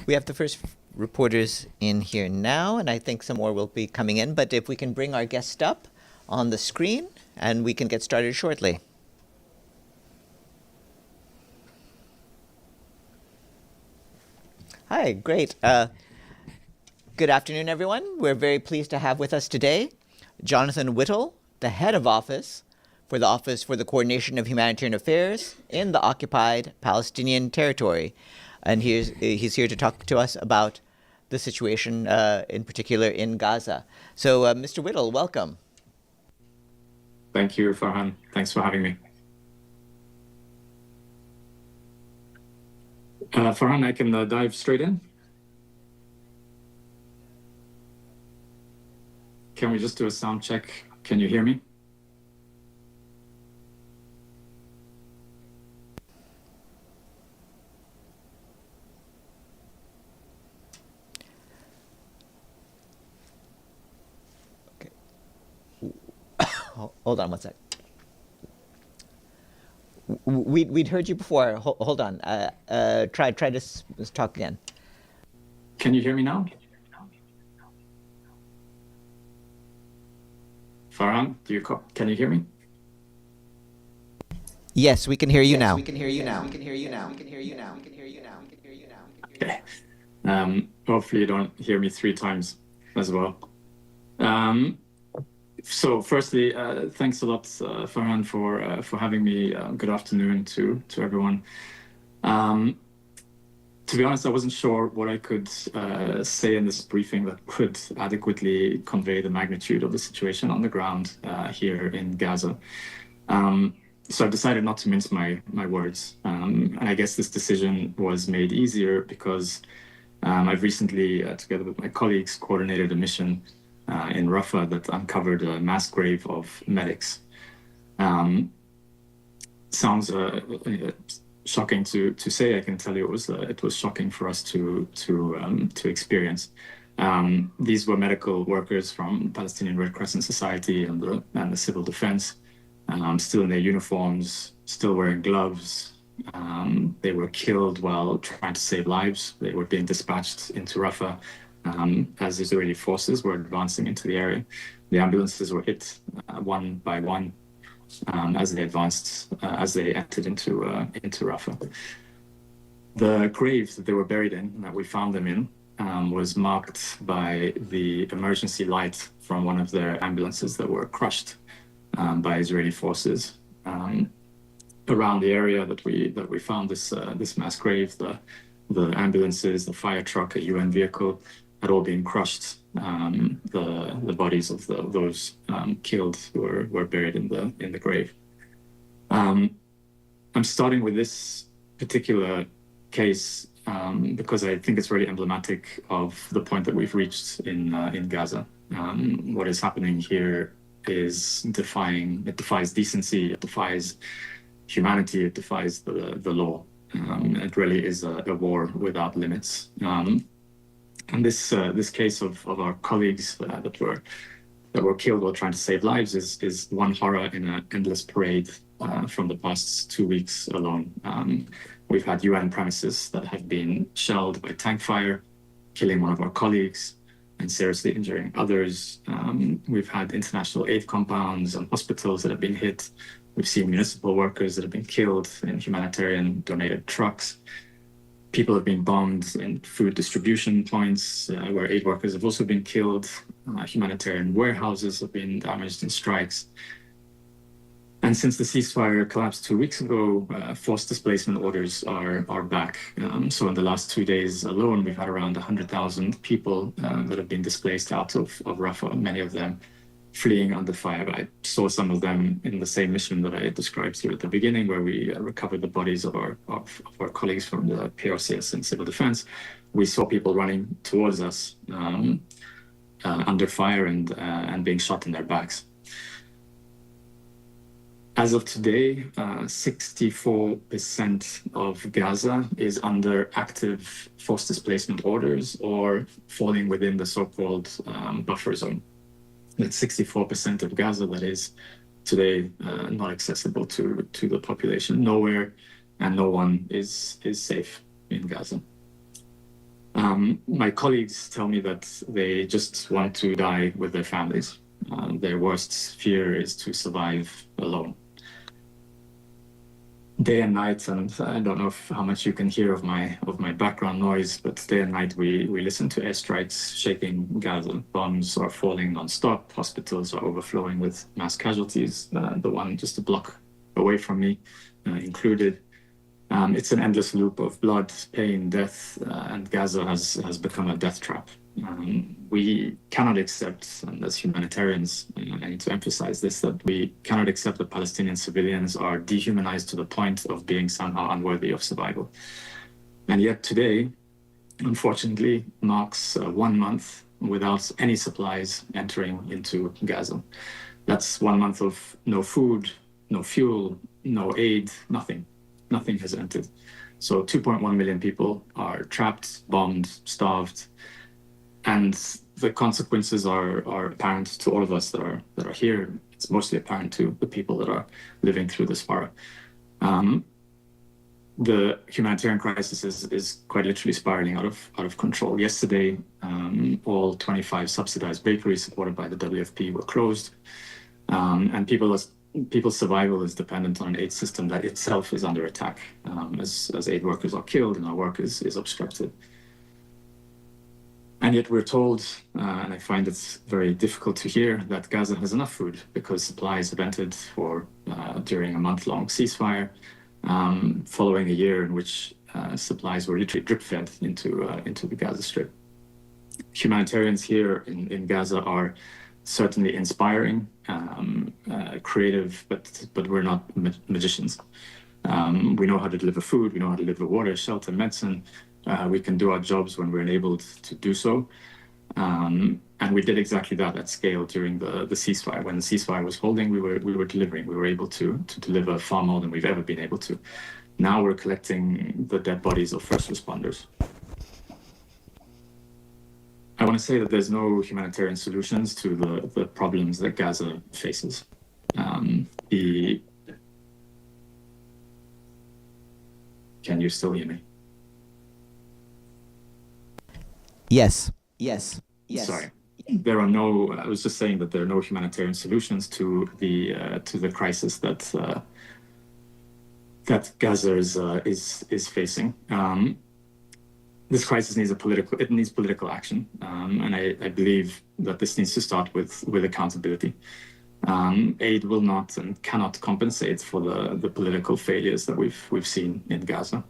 We have the first reporters in here now, and I think some more will be coming in. But if we can bring our guest up on the screen, and we can get started shortly. Hi, great. Good afternoon, everyone. We're very pleased to have with us today Jonathan Whittall, the head of office for the Coordination of Humanitarian Affairs in the Occupied Palestinian Territory. And he's here to talk to us about the situation, in particular in Gaza. So, Mr. Whittall, welcome. Thank you, Farhan. Thanks for having me. Farhan, I can dive straight in. Can we just do a sound check? Can you hear me? Hold on one sec. We'd heard you before. Hold on. Try to talk again. Can you hear me now? Farhan, can you hear me? Yes, we can hear you now. We can hear you now. We can hear you now. We can hear you now. We can hear you now. We can hear you now. Okay. Hopefully you don't hear me 3 times as well. So firstly, thanks a lot, Farhan, for having me. Good afternoon to everyone. To be honest, I wasn't sure what I could say in this briefing that could adequately convey the magnitude of the situation on the ground here in Gaza. So I've decided not to mince my words. And I guess this decision was made easier because I've recently, together with my colleagues, coordinated a mission in Rafah that uncovered a mass grave of medics. Sounds shocking to say. I can tell you it was shocking for us to experience. These were medical workers from Palestinian Red Crescent Society and the civil defense, still in their uniforms, still wearing gloves. They were killed while trying to save lives. They were being dispatched into Rafah as Israeli forces were advancing into the area. The ambulances were hit one by one as they advanced, as they entered into Rafah. The graves that they were buried in, that we found them in, was marked by the emergency light from one of their ambulances that were crushed by Israeli forces. Around the area that we found this mass grave, the ambulances, the fire truck, a UN vehicle had all been crushed. The bodies of those killed were buried in the grave. I'm starting with this particular case because I think it's really emblematic of the point that we've reached in Gaza. What is happening here is it defies decency, it defies humanity, it defies the law. It really is a war without limits. And this case of our colleagues that were killed while trying to save lives is one horror in an endless parade from the past 2 weeks alone. We've had UN premises that have been shelled by tank fire, killing one of our colleagues and seriously injuring others. We've had international aid compounds and hospitals that have been hit. We've seen municipal workers that have been killed in humanitarian donated trucks. People have been bombed in food distribution points where aid workers have also been killed. Humanitarian warehouses have been damaged in strikes. And since the ceasefire collapsed 2 weeks ago, forced displacement orders are back. So in the last 2 days alone, we've had around 100,000 people that have been displaced out of Rafah, many of them fleeing under fire. I saw some of them in the same mission that I described here at the beginning, where we recovered the bodies of our colleagues from the PRCS and civil defense. We saw people running towards us under fire and being shot in their backs. As of today, 64% of Gaza is under active forced displacement orders or falling within the so-called buffer zone. That's 64% of Gaza that is today not accessible to the population. Nowhere and no one is safe in Gaza. My colleagues tell me that they just want to die with their families. Their worst fear is to survive alone. Day and night, and I don't know how much you can hear of my background noise, but day and night we listen to airstrikes shaking Gaza. Bombs are falling non-stop. Hospitals are overflowing with mass casualties. The one just a block away from me included. It's an endless loop of blood, pain, death, and Gaza has become a death trap. We cannot accept, and as humanitarians, I need to emphasize this, that we cannot accept that Palestinian civilians are dehumanized to the point of being somehow unworthy of survival. And yet today, unfortunately, marks 1 month without any supplies entering into Gaza. That's 1 month of no food, no fuel, no aid, nothing. Nothing has entered. So 2.1 million people are trapped, bombed, starved. And the consequences are apparent to all of us that are here. It's mostly apparent to the people that are living through this horror. The humanitarian crisis is quite literally spiraling out of control. Yesterday, all 25 subsidized bakeries supported by the WFP were closed, and people's survival is dependent on an aid system that itself is under attack, as aid workers are killed and our work is obstructed. And yet we're told, and I find it very difficult to hear, that Gaza has enough food because supplies have entered during a month-long ceasefire, following a year in which supplies were literally drip-fed into the Gaza Strip. Humanitarians here in Gaza are certainly inspiring, creative, but we're not magicians. We know how to deliver food, we know how to deliver water, shelter, medicine. We can do our jobs when we're enabled to do so. And we did exactly that at scale during the ceasefire. When the ceasefire was holding, we were delivering. We were able to deliver far more than we've ever been able to. Now we're collecting the dead bodies of first responders. I want to say that there's no humanitarian solutions to the problems that Gaza faces. Can you still hear me? Yes. Sorry. I was just saying that there are no humanitarian solutions to the crisis that Gaza is facing. This crisis needs political action, and I believe that this needs to start with accountability. Aid will not and cannot compensate for the political failures that we've seen in Gaza.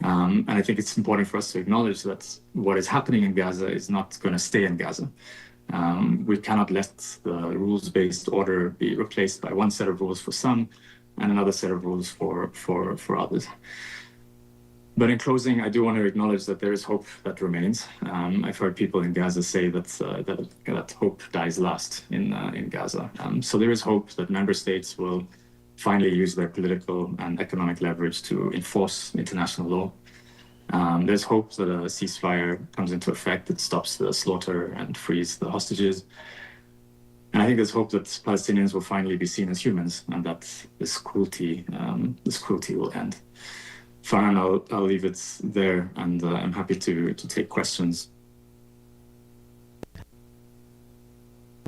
And I think it's important for us to acknowledge that what is happening in Gaza is not going to stay in Gaza. We cannot let the rules-based order be replaced by one set of rules for some and another set of rules for others. But in closing, I do want to acknowledge that there is hope that remains. I've heard people in Gaza say that hope dies last in Gaza. So there is hope that member states will finally use their political and economic leverage to enforce international law. There's hope that a ceasefire comes into effect that stops the slaughter and frees the hostages. And I think there's hope that Palestinians will finally be seen as humans and that this cruelty will end. Farhan, I'll leave it there, and I'm happy to take questions.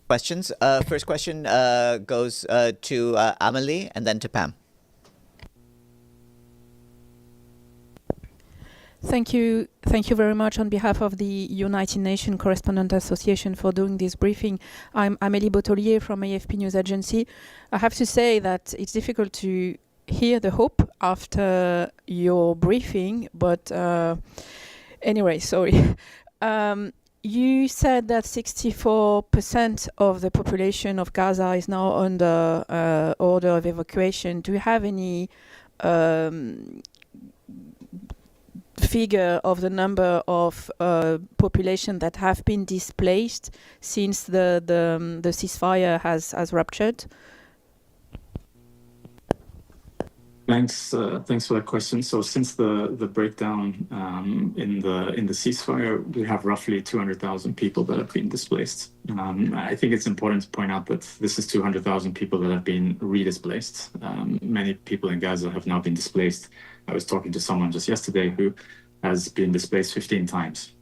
Questions. First question goes to Amelie and then to Pam. Thank you very much on behalf of the United Nations Correspondent Association for doing this briefing. I'm Amélie Bottolier from AFP News Agency. I have to say that it's difficult to hear the hope after your briefing, but anyway, sorry. You said that 64% of the population of Gaza is now under order of evacuation. Do you have any figure of the number of population that have been displaced since the ceasefire has ruptured? Thanks for that question. So since the breakdown in the ceasefire, we have roughly 200,000 people that have been displaced. I think it's important to point out that this is 200,000 people that have been redisplaced. Many people in Gaza have now been displaced. I was talking to someone just yesterday who has been displaced 15 times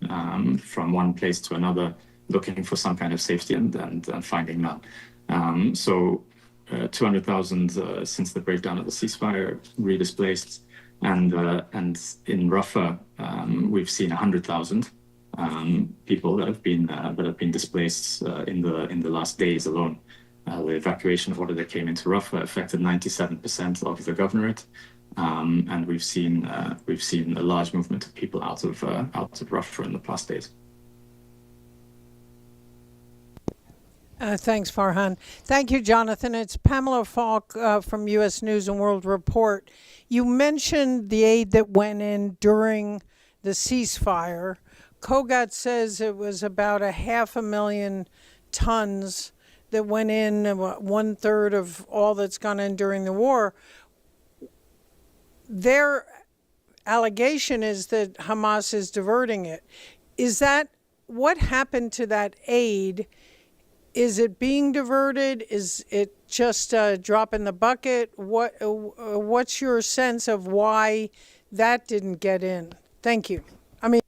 from one place to another, looking for some kind of safety and finding none. 200,000 since the breakdown of the ceasefire redisplaced, and in Rafah we've seen 100,000 people that have been displaced in the last days alone. The evacuation order that came into Rafah affected 97% of the governorate, and we've seen a large movement of people out of Rafah in the past days. Thanks, Farhan. Thank you, Jonathan. It's Pamela Falk from U.S. News and World Report. You mentioned the aid that went in during the ceasefire. COGAT says it was about 500,000 tons that went in, 1/3 of all that's gone in during the war. Their allegation is that Hamas is diverting it. Is that what happened to that aid? Is it being diverted? Is it just a drop in the bucket? What's your sense of why that didn't get in? Thank you. I mean,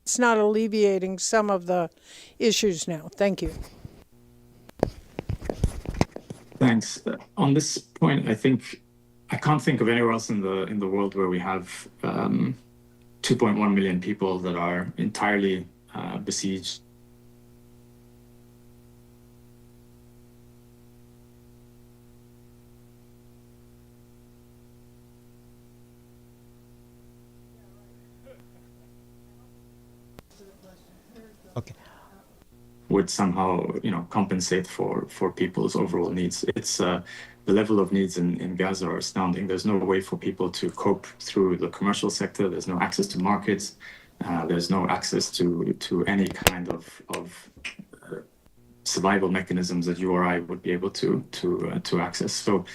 it's not alleviating some of the issues now. Thank you. Thanks. On this point, I can't think of anywhere else in the world where we have 2.1 million people that are entirely besieged. Okay. Would somehow, compensate for people's overall needs. It's the level of needs in Gaza are astounding. There's no way for people to cope through the commercial sector. There's no access to markets. There's no access to any kind of survival mechanisms that you or I would be able to access. So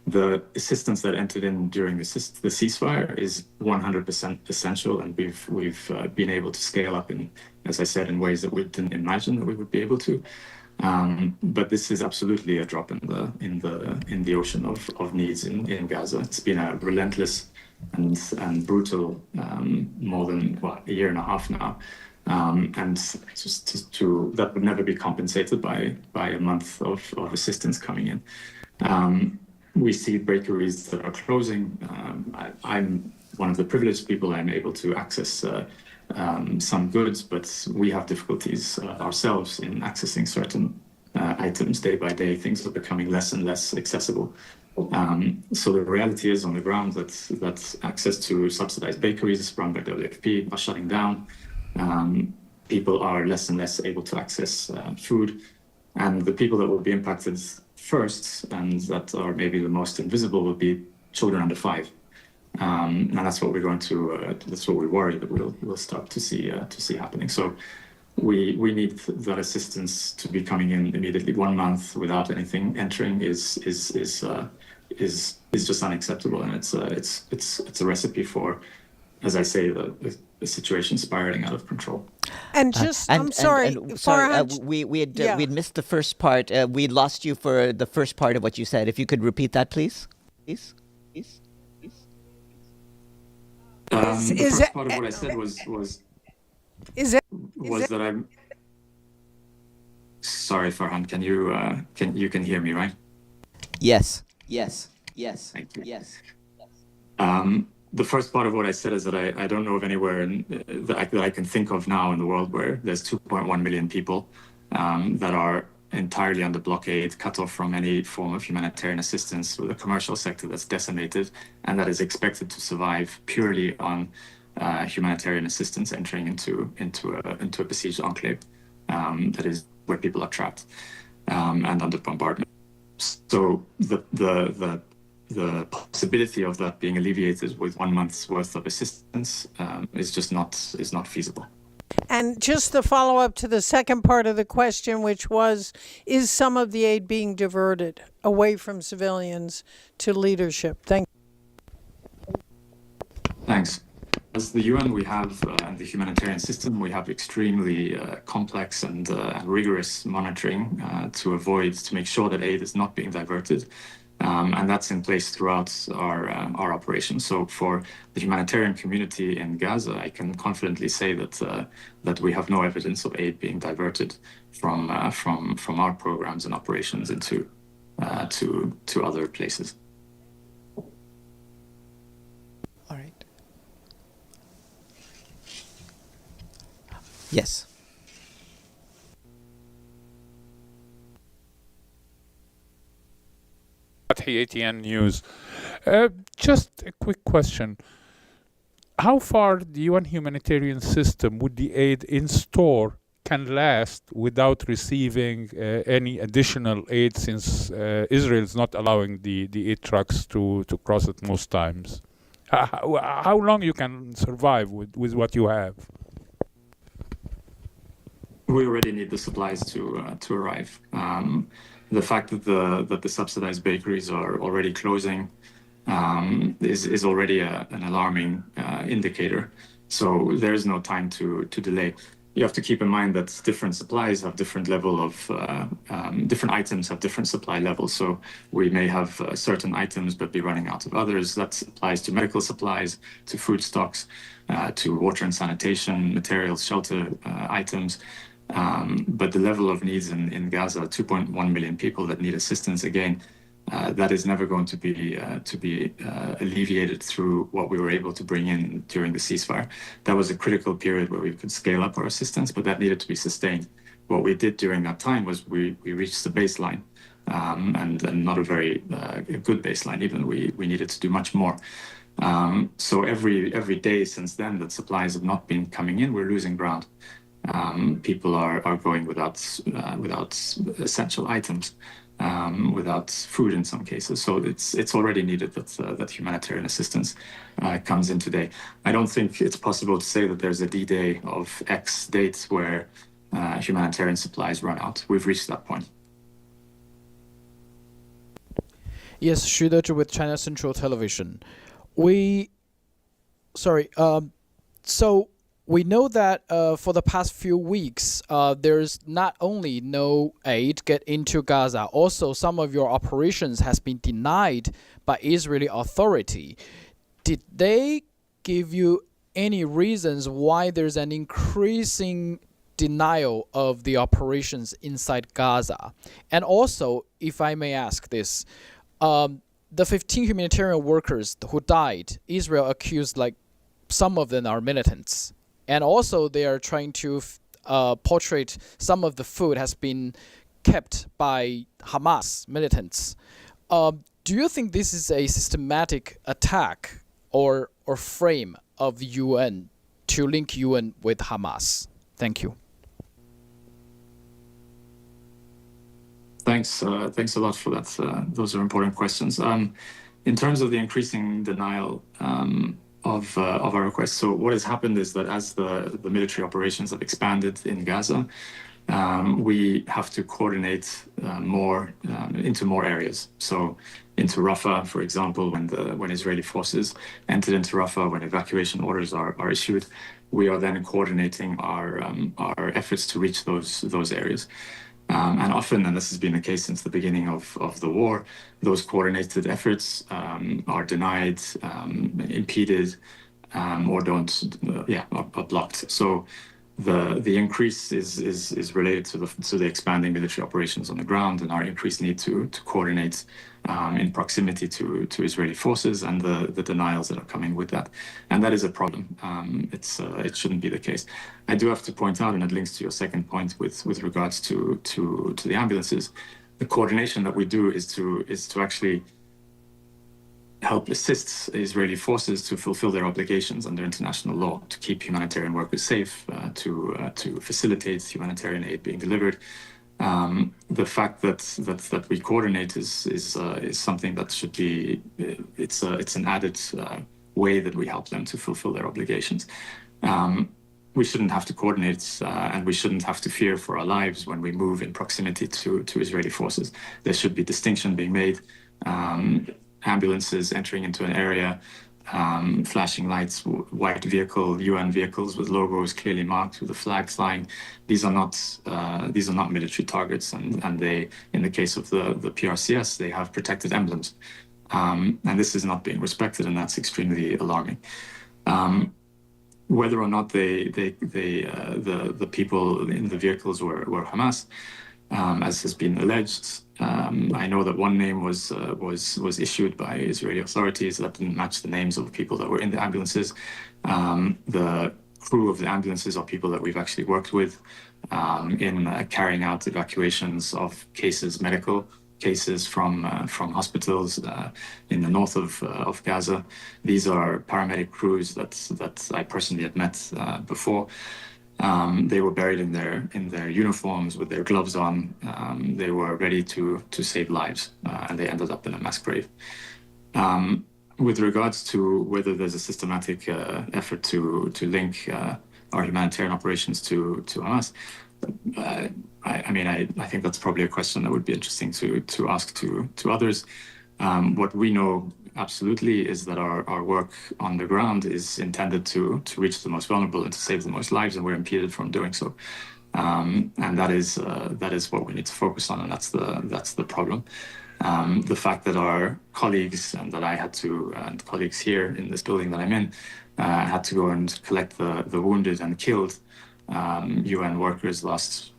the assistance that entered in during the ceasefire is 100% essential, and we've been able to scale up in, as I said, in ways that we didn't imagine that we would be able to. But this is absolutely a drop in the ocean of needs in Gaza. It's been a relentless and brutal more than a year and a half now, and that would never be compensated by a month of assistance coming in. We see bakeries that are closing. I'm one of the privileged people. I'm able to access some goods, but we have difficulties ourselves in accessing certain items day by day. Things are becoming less and less accessible. So the reality is on the ground that access to subsidized bakeries run by WFP are shutting down. People are less and less able to access food, and the people that will be impacted first, and that are maybe the most invisible, will be children under 5. And that's what we're going to. That's what we worry that we'll start to see happening. So we need that assistance to be coming in immediately. 1 month without anything entering is just unacceptable, and it's a recipe for, as I say, the situation spiraling out of control. And I'm sorry, we'd missed the first part. We lost you for the first part of what you said. If you could repeat that, please. The first part of what I said was that I'm sorry, Farhan. Can you hear me, right? Yes. Thank you. Yes. The first part of what I said is that I don't know of anywhere that I can think of now in the world where there's 2.1 million people that are entirely under blockade, cut off from any form of humanitarian assistance, with a commercial sector that's decimated and that is expected to survive purely on humanitarian assistance entering into a besieged enclave that is where people are trapped and under bombardment. So the possibility of that being alleviated with 1 month's worth of assistance is not feasible. And just the follow-up to the second part of the question, which was, is some of the aid being diverted away from civilians to leadership? Thanks. As the UN, we have, and the humanitarian system, we have extremely complex and rigorous monitoring to make sure that aid is not being diverted. And that's in place throughout our operations. So for the humanitarian community in Gaza, I can confidently say that we have no evidence of aid being diverted from our programs and operations into to other places. All right. Yes. ATN News. Just a quick question. How far the UN humanitarian system with the aid in store can last without receiving any additional aid, since Israel is not allowing the aid trucks to cross it most times? How long you can survive with what you have? We already need the supplies to arrive. The fact that the subsidized bakeries are already closing is already an alarming indicator. So there is no time to delay. You have to keep in mind that different supplies have different level of different items have different supply levels. So we may have certain items but be running out of others. That applies to medical supplies, to food stocks, to water and sanitation materials, shelter items. But the level of needs in Gaza, 2.1 million people that need assistance, again, that is never going to be alleviated through what we were able to bring in during the ceasefire. That was a critical period where we could scale up our assistance, but that needed to be sustained. What we did during that time was we reached the baseline, and not a very good baseline even. We needed to do much more. So every day since then that supplies have not been coming in, we're losing ground. People are going without essential items, without food in some cases. So it's already needed that humanitarian assistance comes in today. I don't think it's possible to say that there's a D-Day of X date where humanitarian supplies run out. We've reached that point. Yes, Shudeji with China Central Television. So we know that for the past few weeks, there's not only no aid get into Gaza, also some of your operations has been denied by Israeli authority. Did they give you any reasons why there's an increasing denial of the operations inside Gaza? And also, if I may ask this, the 15 humanitarian workers who died, Israel accused some of them are militants. And also they are trying to portray some of the food has been kept by Hamas militants. Do you think this is a systematic attack or frame of the UN to link UN with Hamas? Thank you. Thanks a lot for that. Those are important questions. In terms of the increasing denial of our requests, so what has happened is that as the military operations have expanded in Gaza, we have to coordinate more into more areas. So into Rafah, for example, when Israeli forces entered into Rafah, when evacuation orders are issued, we are then coordinating our efforts to reach those areas. And often, and this has been the case since the beginning of the war, those coordinated efforts are denied, impeded, or are blocked. So the increase is related to the expanding military operations on the ground and our increased need to coordinate in proximity to Israeli forces and the denials that are coming with that. And that is a problem. It shouldn't be the case. I do have to point out, and it links to your second point with regards to the ambulances, the coordination that we do is to actually help assist Israeli forces to fulfill their obligations under international law, to keep humanitarian workers safe, to facilitate humanitarian aid being delivered. The fact that we coordinate is something that should be it's an added way that we help them to fulfill their obligations. We shouldn't have to coordinate and we shouldn't have to fear for our lives when we move in proximity to Israeli forces. There should be distinction being made. Ambulances entering into an area flashing lights, white UN vehicles with logos clearly marked with the flag flying. These are not military targets, and they, in the case of the PRCS, they have protected emblems, and this is not being respected, and that's extremely alarming. Whether or not the people in the vehicles were Hamas, as has been alleged. I know that one name was issued by Israeli authorities that didn't match the names of the people that were in the ambulances. The crew of the ambulances are people that we've actually worked with in carrying out evacuations of medical cases from hospitals in the north of Gaza. These are paramedic crews that I personally had met before. They were buried in their uniforms with their gloves on. They were ready to save lives, and they ended up in a mass grave. With regards to whether there's a systematic effort to link our humanitarian operations to Hamas, I think that's probably a question that would be interesting to ask to others. What we know absolutely is that our work on the ground is intended to reach the most vulnerable and to save the most lives, and we're impeded from doing so. And that is what we need to focus on, and that's the problem. The fact that our colleagues and that I had to, and colleagues here in this building that I'm in, had to go and collect the wounded and killed UN workers last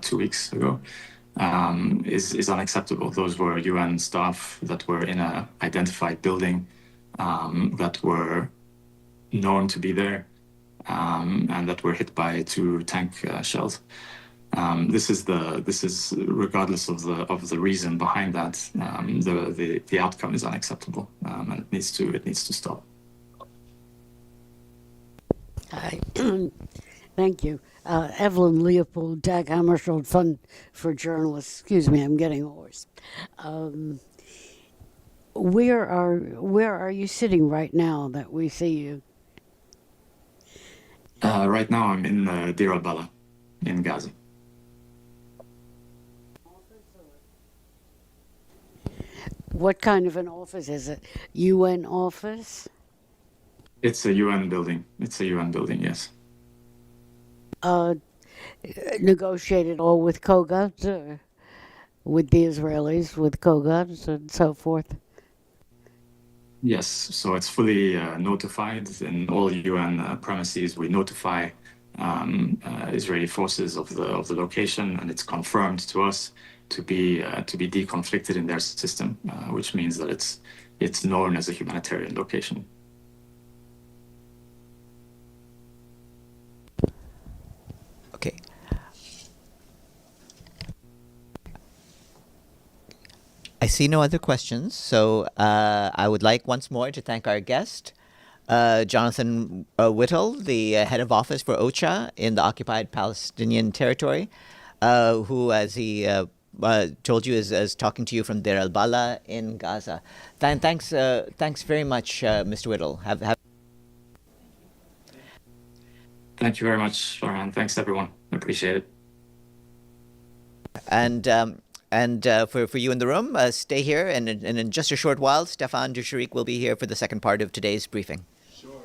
2 weeks ago is unacceptable. Those were UN staff that were in an identified building that were known to be there and that were hit by 2 tank shells. This is regardless of the reason behind that. The outcome is unacceptable, and it needs to stop. Hi. Thank you. Evelyn Leopold, Dag Hammarskjöld Fund for Journalists. Excuse me, I'm getting hoarse. Where are you sitting right now that we see you? Right now I'm in Deir al-Balah in Gaza. What kind of an office is it? UN office? It's a UN building. Yes. Negotiated all with Kogat, or with the Israelis, with Kogat and so forth? Yes, so it's fully notified in all UN premises. We notify Israeli forces of the location, and it's confirmed to us to be deconflicted in their system, which means that it's known as a humanitarian location. Okay. I see no other questions, so I would like once more to thank our guest, Jonathan Whittall, the head of office for OCHA in the Occupied Palestinian Territory, who, as he told you, is talking to you from Deir al-Balah in Gaza. Thanks very much, Mr. Whittall. Thank you very much, Farhan. Thanks, everyone. I appreciate it. And for you in the room, stay here, and in just a short while, Stefan Dushariq will be here for the second part of today's briefing. Sure.